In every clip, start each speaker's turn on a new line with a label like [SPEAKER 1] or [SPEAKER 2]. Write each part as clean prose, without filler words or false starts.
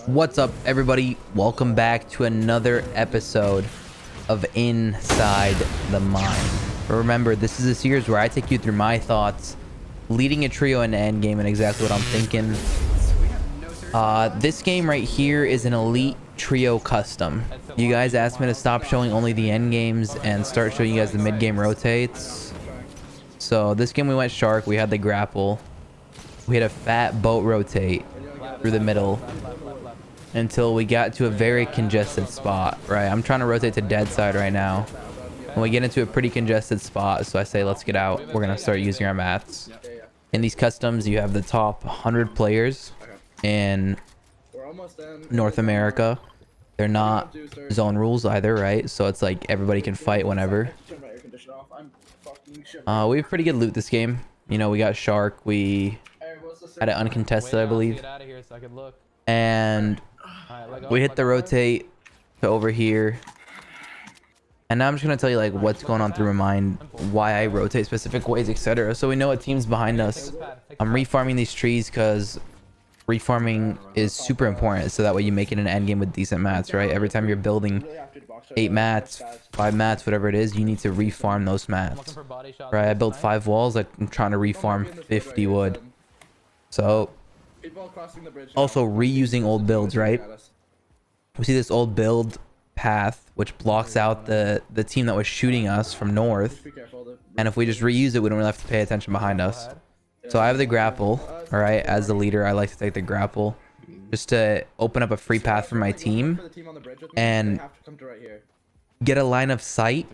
[SPEAKER 1] What's up, everybody? Welcome back to another episode of Inside the Mind. Remember, this is a series where I take you through my thoughts, leading a trio into Endgame and exactly what I'm thinking. This game right here is an elite trio custom. You guys asked me to stop showing only the end games and start showing you guys the mid game rotates. So this game we went shark. We had the grapple. We had a fat boat rotate through the middle until we got to a very congested spot, right? I'm trying to rotate to dead side right now. When we get into a pretty congested spot, so I say let's get out. We're gonna start using our mats. In these customs, you have the top 100 players in North America. They're not zone rules either, right? So it's like everybody can fight whenever. We have pretty good loot this game. You know, we got shark. We had it uncontested, I believe. And we hit the rotate to over here. And now I'm just going to tell you like what's going on through my mind, why I rotate specific ways, etc. So we know what team's behind us. I'm refarming these trees because refarming is super important. So that way you make it an end game with decent mats, right? Every time you're building 8 mats, 5 mats, whatever it is, you need to refarm those mats, right? I built 5 walls. Like I'm trying to refarm 50 wood. So also reusing old builds, right? We see this old build path which blocks out the team that was shooting us from north, and if we just reuse it, we don't really have to pay attention behind us. So I have the grapple. All right, as the leader, I like to take the grapple just to open up a free path for my team and get a line of sight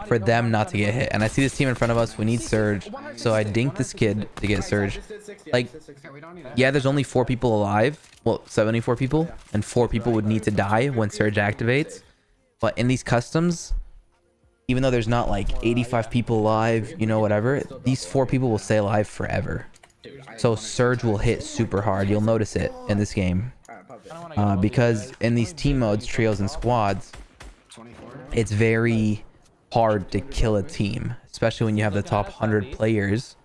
[SPEAKER 1] for them not to get hit. And I see this team in front of us. We need surge, so I dink this kid to get surge. Like, yeah, there's only 4 people alive. Well, 74 people, and 4 people would need to die when surge activates. But in these customs, even though there's not like 85 people alive, you know, whatever, these 4 people will stay alive forever. So surge will hit super hard. You'll notice it in this game, because in these team modes, trios and squads, it's very hard to kill a team, especially when you have the top 100 players,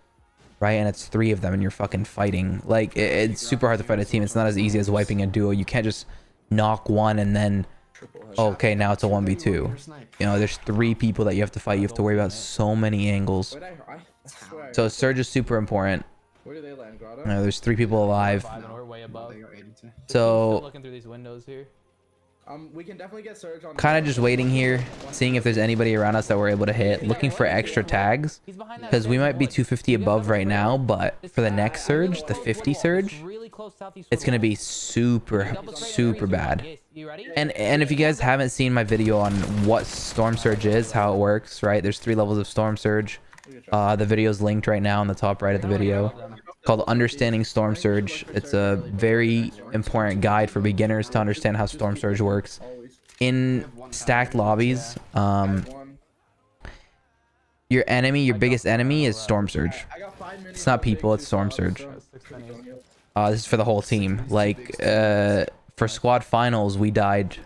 [SPEAKER 1] right? And it's 3 of them and you're fucking fighting. Like it's super hard to fight a team. It's not as easy as wiping a duo. You can't just knock one and then okay, now it's a 1v2. You know, there's 3 people that you have to fight. You have to worry about so many angles. So surge is super important. There's 3 people alive. So looking through these windows here. We can definitely get surge on. Kind of just waiting here, seeing if there's anybody around us that we're able to hit, looking for extra tags, because we might be 250 above right now, but for the next surge, the 50 surge, it's gonna be super bad. And if you guys haven't seen my video on what storm surge is, how it works, right? There's 3 levels of storm surge. The video is linked right now on the top right of the video, called Understanding Storm Surge. It's a very important guide for beginners to understand how Storm Surge works. In stacked lobbies, your biggest enemy is Storm Surge. It's not people, it's Storm Surge. This is for the whole team. Like, for squad finals, we died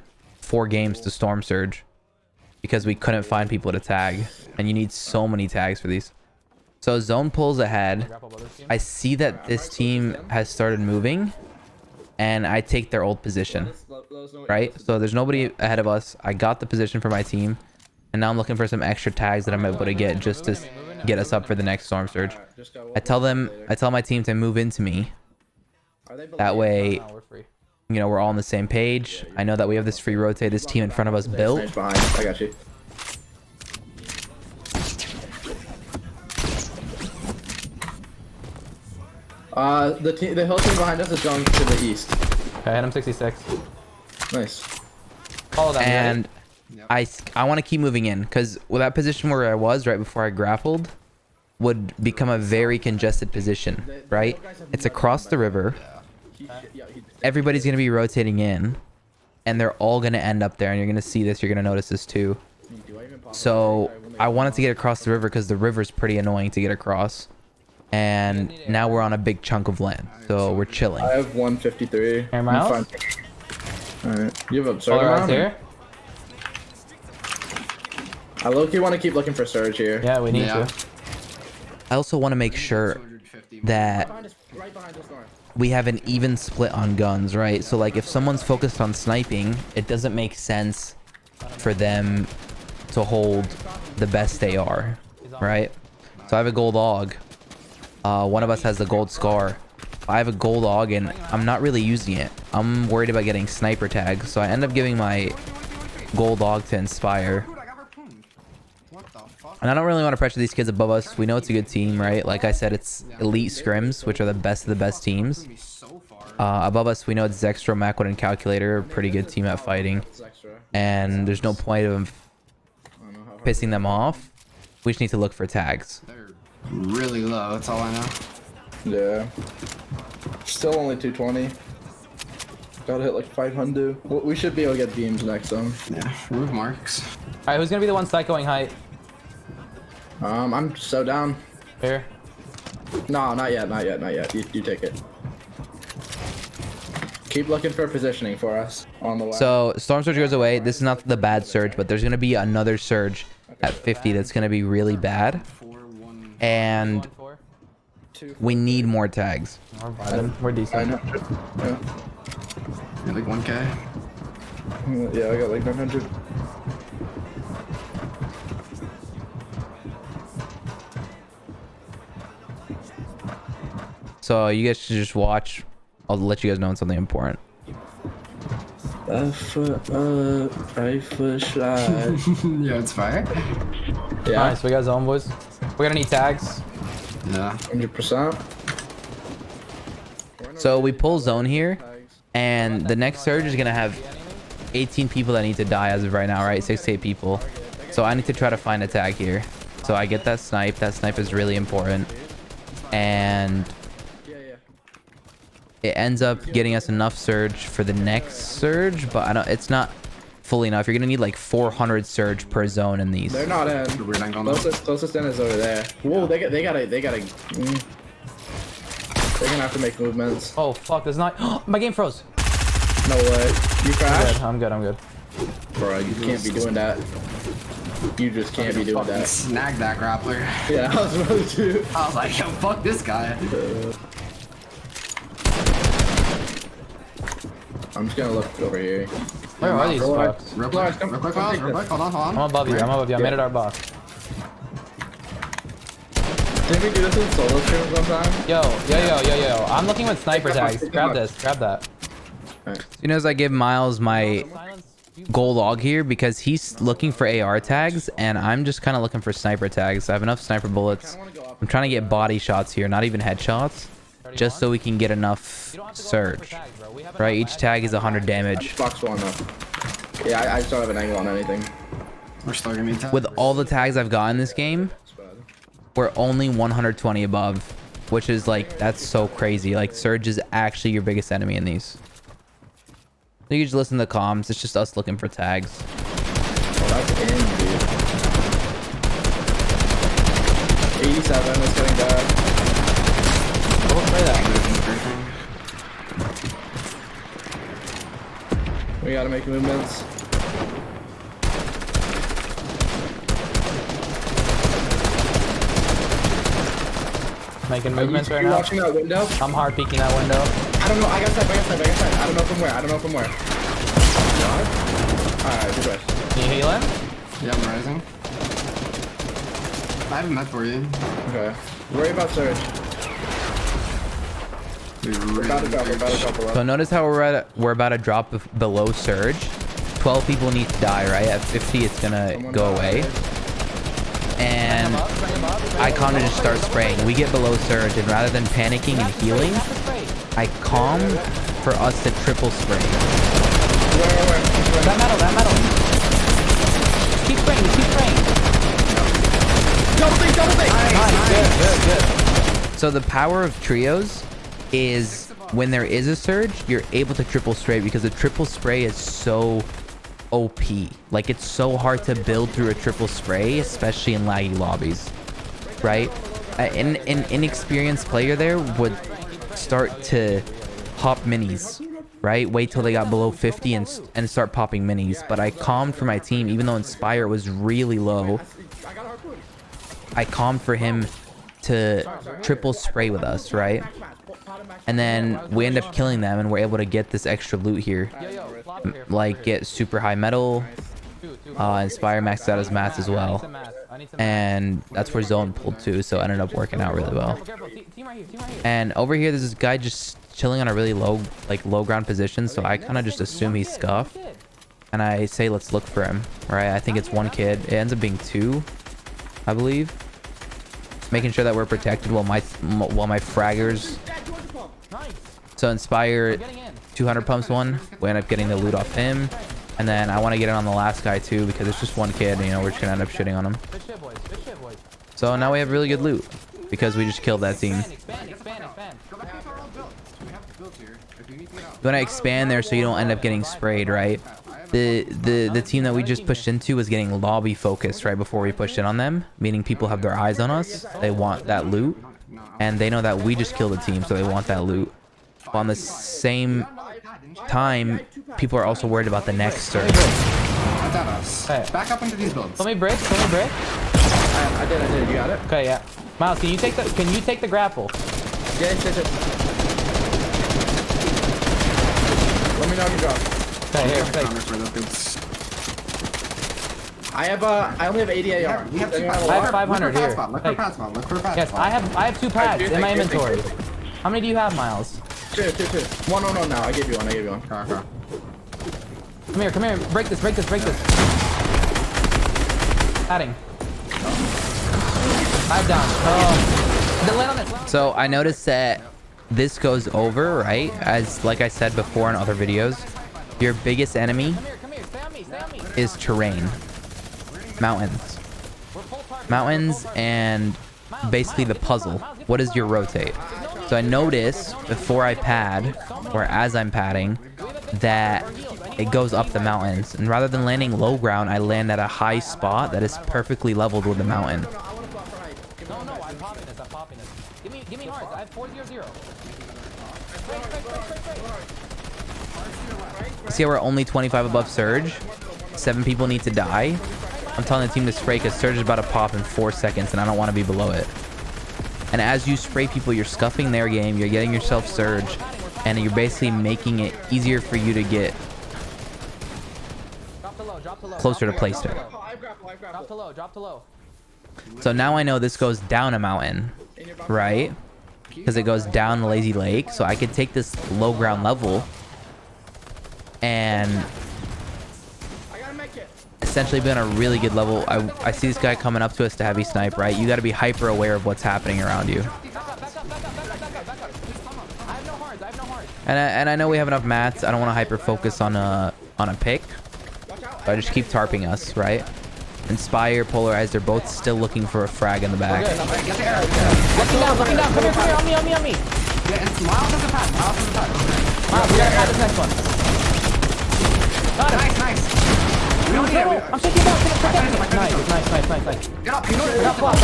[SPEAKER 1] 4 games to Storm Surge because we couldn't find people to tag. And you need so many tags for these. So zone pulls ahead. I see that this team has started moving, and I take their old position, right? So there's nobody ahead of us. I got the position for my team, and now I'm looking for some extra tags that I'm able to get just to get us up for the next storm surge. I tell my team to move into me. That way, you know, we're all on the same page. I know that we have this free rotate. This team in front of us built.
[SPEAKER 2] I got you. The hill team behind us is going to the east.
[SPEAKER 1] Okay, and I'm 66.
[SPEAKER 2] Nice.
[SPEAKER 1] Follow that. And I want to keep moving in, because with that position where I was right before I grappled would become a very congested position, right? It's across the river. Everybody's going to be rotating in, and they're all going to end up there, and you're going to see this. You're going to notice this too. So I wanted to get across the river because the river's pretty annoying to get across. And now we're on a big chunk of land, so we're chilling.
[SPEAKER 2] I have 153.
[SPEAKER 1] Air miles?
[SPEAKER 2] Alright. You have a surge around here? I low-key want to keep looking for surge here.
[SPEAKER 1] Yeah, we need to. I also want to make sure that we have an even split on guns, right? So like if someone's focused on sniping, it doesn't make sense for them to hold the best AR, right? So I have a gold AUG. One of us has the gold scar. I have a gold AUG and I'm not really using it. I'm worried about getting sniper tags, so I end up giving my gold AUG to Inspire. And I don't really want to pressure these kids above us. We know it's a good team, right? Like I said, it's elite scrims, which are the best of the best teams. Above us, we know it's Zextro, Macwood, and Calculator. Pretty good team at fighting. And there's no point of pissing them off. We just need to look for tags.
[SPEAKER 3] They're really low, that's all I know.
[SPEAKER 2] Yeah. Still only 220. Gotta hit like 500. We should be able to get beams next time.
[SPEAKER 3] Yeah, roof marks.
[SPEAKER 1] Alright, who's gonna be the one psychoing height?
[SPEAKER 2] I'm so down.
[SPEAKER 1] Here.
[SPEAKER 2] No, not yet, not yet, not yet. You take it. Keep looking for positioning for us on the way.
[SPEAKER 1] So Storm Surge goes away. This is not the bad surge, but there's gonna be another surge at 50 that's gonna be really bad. And we need more tags. We're decent.
[SPEAKER 2] I know. Yeah.
[SPEAKER 3] You're like 1K.
[SPEAKER 2] Yeah, I got like 900.
[SPEAKER 1] So you guys should just watch. I'll let you guys know when something important.
[SPEAKER 3] Yeah, it's fire.
[SPEAKER 2] Yeah.
[SPEAKER 1] Alright, so we got zone, boys. We're gonna need tags.
[SPEAKER 3] Yeah.
[SPEAKER 2] 100%.
[SPEAKER 1] So we pull zone here, and the next surge is gonna have 18 people that need to die as of right now, right? 6 to 8 people. So I need to try to find a tag here. So I get that snipe. That snipe is really important. And it ends up getting us enough surge for the next surge, but I don't. It's not fully enough. You're gonna need like 400 surge per zone in these.
[SPEAKER 2] They're not in. Closest in is over there. Whoa, they gotta. They're gonna have to make movements.
[SPEAKER 1] Oh fuck! There's not. My game froze.
[SPEAKER 2] No way. You crashed?
[SPEAKER 1] I'm good. I'm good.
[SPEAKER 2] Bro, you can't be doing that. You just can't be doing that.
[SPEAKER 3] Snag that grappler.
[SPEAKER 2] Yeah, I was about to.
[SPEAKER 3] I was like, yo, fuck this guy.
[SPEAKER 2] I'm just gonna look over here.
[SPEAKER 1] Where are these fucks?
[SPEAKER 3] Real quick, Miles, real quick, hold on.
[SPEAKER 1] I'm above you. I'm above you. I made it our box.
[SPEAKER 2] Didn't we do this in solo stream sometime?
[SPEAKER 1] Yo. I'm looking with sniper tags. Grab this. Grab that.
[SPEAKER 2] Right.
[SPEAKER 1] You know, as I give Miles my gold AUG here because he's looking for AR tags and I'm just kind of looking for sniper tags. I have enough sniper bullets. I'm trying to get body shots here, not even headshots, just so we can get enough surge. Right, each tag is 100 damage.
[SPEAKER 2] Box one up. Yeah, I just don't have an angle on anything.
[SPEAKER 3] We're still gonna be tags.
[SPEAKER 1] With all the tags I've got in this game, we're only 120 above, which is like, that's so crazy. Like, surge is actually your biggest enemy in these. You can just listen to the comms. It's just us looking for tags.
[SPEAKER 2] Oh, that's in, dude. 87 is getting bad.
[SPEAKER 1] We'll play that.
[SPEAKER 2] We gotta make movements.
[SPEAKER 1] Making movements right
[SPEAKER 2] You
[SPEAKER 1] now.
[SPEAKER 2] watching that window?
[SPEAKER 1] I'm hard peeking that window.
[SPEAKER 2] I don't know. I got side. I don't know from where. Alright, good rest.
[SPEAKER 1] Can you heal him?
[SPEAKER 3] Yeah, I'm rising. I have a med for you.
[SPEAKER 2] Okay. Worry about surge. We're about to drop
[SPEAKER 1] So
[SPEAKER 2] below.
[SPEAKER 1] notice how we're about to drop below surge. 12 people need to die, right? At 50, it's gonna go away. And I kind of just start spraying. We get below surge, and rather than panicking and healing, I calm for us to triple spray.
[SPEAKER 2] Where?
[SPEAKER 1] That metal. Keep spraying.
[SPEAKER 2] Double thing!
[SPEAKER 1] Nice. Good. So the power of trios is when there is a surge, you're able to triple spray because the triple spray is so OP. Like, it's so hard to build through a triple spray, especially in laggy lobbies, right? An inexperienced player there would start to pop minis, right? Wait till they got below 50 and start popping minis. But I calmed for my team, even though Inspire was really low. I calmed for him to triple spray with us, right? And then we end up killing them, and we're able to get this extra loot here. Like, get super high metal. Inspire maxed out his mats as well. And that's where Zone pulled to, so it ended up working out really well. And over here, there's this guy just chilling on a really low ground position, so I kind of just assume he's scuffed. And I say, let's look for him, right? I think it's one kid. It ends up being two, I believe. Making sure that we're protected while my fraggers. So Inspire 200 pumps one. We end up getting the loot off him. And then I want to get it on the last guy too, because it's just one kid, you know, we're just gonna end up shitting on him. So now we have really good loot because we just killed that team. You want to expand there so you don't end up getting sprayed, right? The team that we just pushed into was getting lobby focused right before we pushed in on them, meaning people have their eyes on us. They want that loot, and they know that we just killed the team, so they want that loot. But on the same time, people are also worried about the next surge.
[SPEAKER 3] Back up into these builds.
[SPEAKER 1] Let me break.
[SPEAKER 2] I did. You got it?
[SPEAKER 1] Okay, yeah. Miles, can you take the grapple?
[SPEAKER 2] Yeah. Let me know if you drop.
[SPEAKER 1] Okay, here, take.
[SPEAKER 2] I only have 80 AR.
[SPEAKER 1] I have 500 here. Yes, I have 2 pads in my inventory. How many do you have, Miles?
[SPEAKER 2] Two. One on now. I gave you one.
[SPEAKER 1] Come here. Break this. Padding. 5 down. Then land on it. So I noticed that this goes over, right? As like I said before in other videos, your biggest enemy is terrain. Mountains and basically the puzzle. What is your rotate? So I notice before I pad, or as I'm padding, that it goes up the mountains. And rather than landing low ground, I land at a high spot that is perfectly leveled with the mountain.
[SPEAKER 4] No, I'm popping this. Give me hearts. I have 400.
[SPEAKER 1] See how we're only 25 above Surge? 7 people need to die. I'm telling the team to spray because Surge is about to pop in 4 seconds and I don't want to be below it. And as you spray people, you're scuffing their game, you're getting yourself Surge, and you're basically making it easier for you to get closer to playstyle.
[SPEAKER 4] Drop to low.
[SPEAKER 1] So now I know this goes down a mountain, right? Because it goes down the lazy lake. So I could take this low ground level and essentially be on a really good level. I see this guy coming up to us to heavy snipe, right? You got to be hyper aware of what's happening around you. And I know we have enough mats. I don't want to hyper focus on a pick. So I just keep tarping us, right? Inspire, Polarized, they're both still looking for a frag in the back.
[SPEAKER 4] Looking down. Come here. On me.
[SPEAKER 3] Yeah, and Miles has a pad.
[SPEAKER 4] Miles, we gotta pad this next one. Got it. Nice. I'm taking it out. Nice.
[SPEAKER 3] Get up. You know
[SPEAKER 4] I got flopped.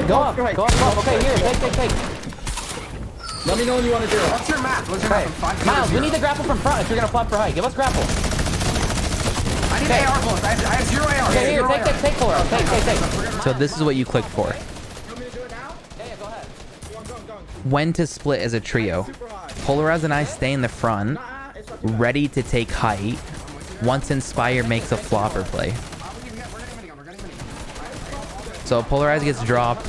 [SPEAKER 4] Go up. Okay, here. Take.
[SPEAKER 2] Let me know when you want to do it.
[SPEAKER 3] What's your map?
[SPEAKER 4] Miles, we need the grapple from front if you're gonna flop for height. Give us grapple.
[SPEAKER 3] I need AR bullets. I have 0 AR.
[SPEAKER 4] Okay, here. Take for us. Take.
[SPEAKER 1] So this is what you click for.
[SPEAKER 4] Yeah, go ahead.
[SPEAKER 1] When to split as a trio. Polarized and I stay in the front, ready to take height once Inspire makes a flopper play. So Polarized gets dropped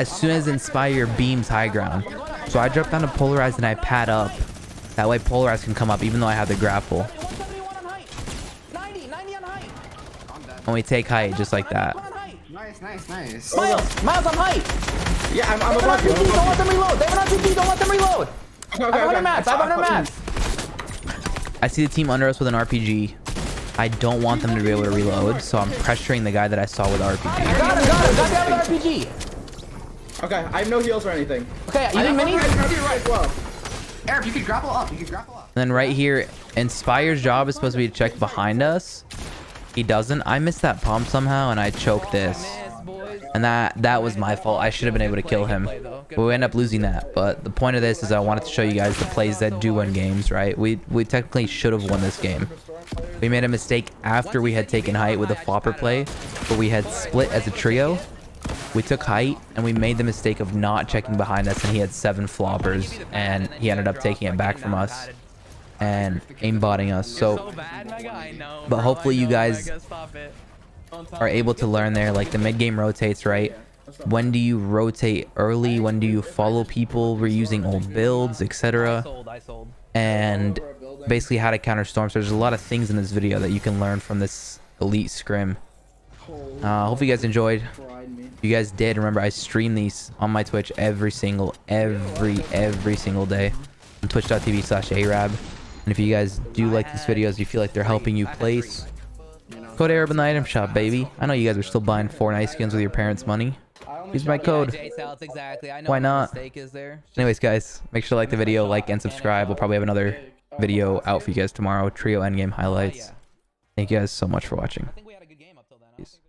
[SPEAKER 1] as soon as Inspire beams high ground. So I drop down to Polarized and I pad up. That way Polarized can come up even though I have the grapple.
[SPEAKER 4] 90 on height.
[SPEAKER 1] And we take height just like that.
[SPEAKER 3] Nice.
[SPEAKER 4] Miles on height.
[SPEAKER 2] Yeah, I'm above you.
[SPEAKER 4] Don't let them reload. They have an RPG. Don't let them reload. I have 100 mats.
[SPEAKER 1] I see the team under us with an RPG. I don't want them to be able to reload, so I'm pressuring the guy that I saw with the RPG.
[SPEAKER 4] Got him. Got down with RPG.
[SPEAKER 2] Okay, I have no heals or anything.
[SPEAKER 4] Okay, you need minis?
[SPEAKER 2] Right, well.
[SPEAKER 3] Eric, you can grapple up.
[SPEAKER 1] And then right here, Inspire's job is supposed to be to check behind us. He doesn't. I missed that pump somehow, and I choked this. And that was my fault. I should have been able to kill him. But we end up losing that. But the point of this is I wanted to show you guys the plays that do win games, right? We technically should have won this game. We made a mistake after we had taken height with a flopper play, but we had split as a trio. we took height and we made the mistake of not checking behind us, and he had 7 floppers, and he ended up taking it back from us and aimbotting us. So, but hopefully you guys are able to learn there. Like the mid game rotates, right? When do you rotate early? When do you follow people? We're using old builds, etc. And basically how to counter storms. There's a lot of things in this video that you can learn from this elite scrim. Hope you guys enjoyed. If you guys did, remember I stream these on my Twitch every single day on twitch.tv/arab. And if you guys do like these videos, you feel like they're helping you place, go to Arab in the item shop, baby. I know you guys are still buying Fortnite skins with your parents' money. Use my code. Why not? Anyways, guys, make sure to like the video, like and subscribe. We'll probably have another video out for you guys tomorrow. Trio Endgame highlights. Thank you guys so much for watching. Peace.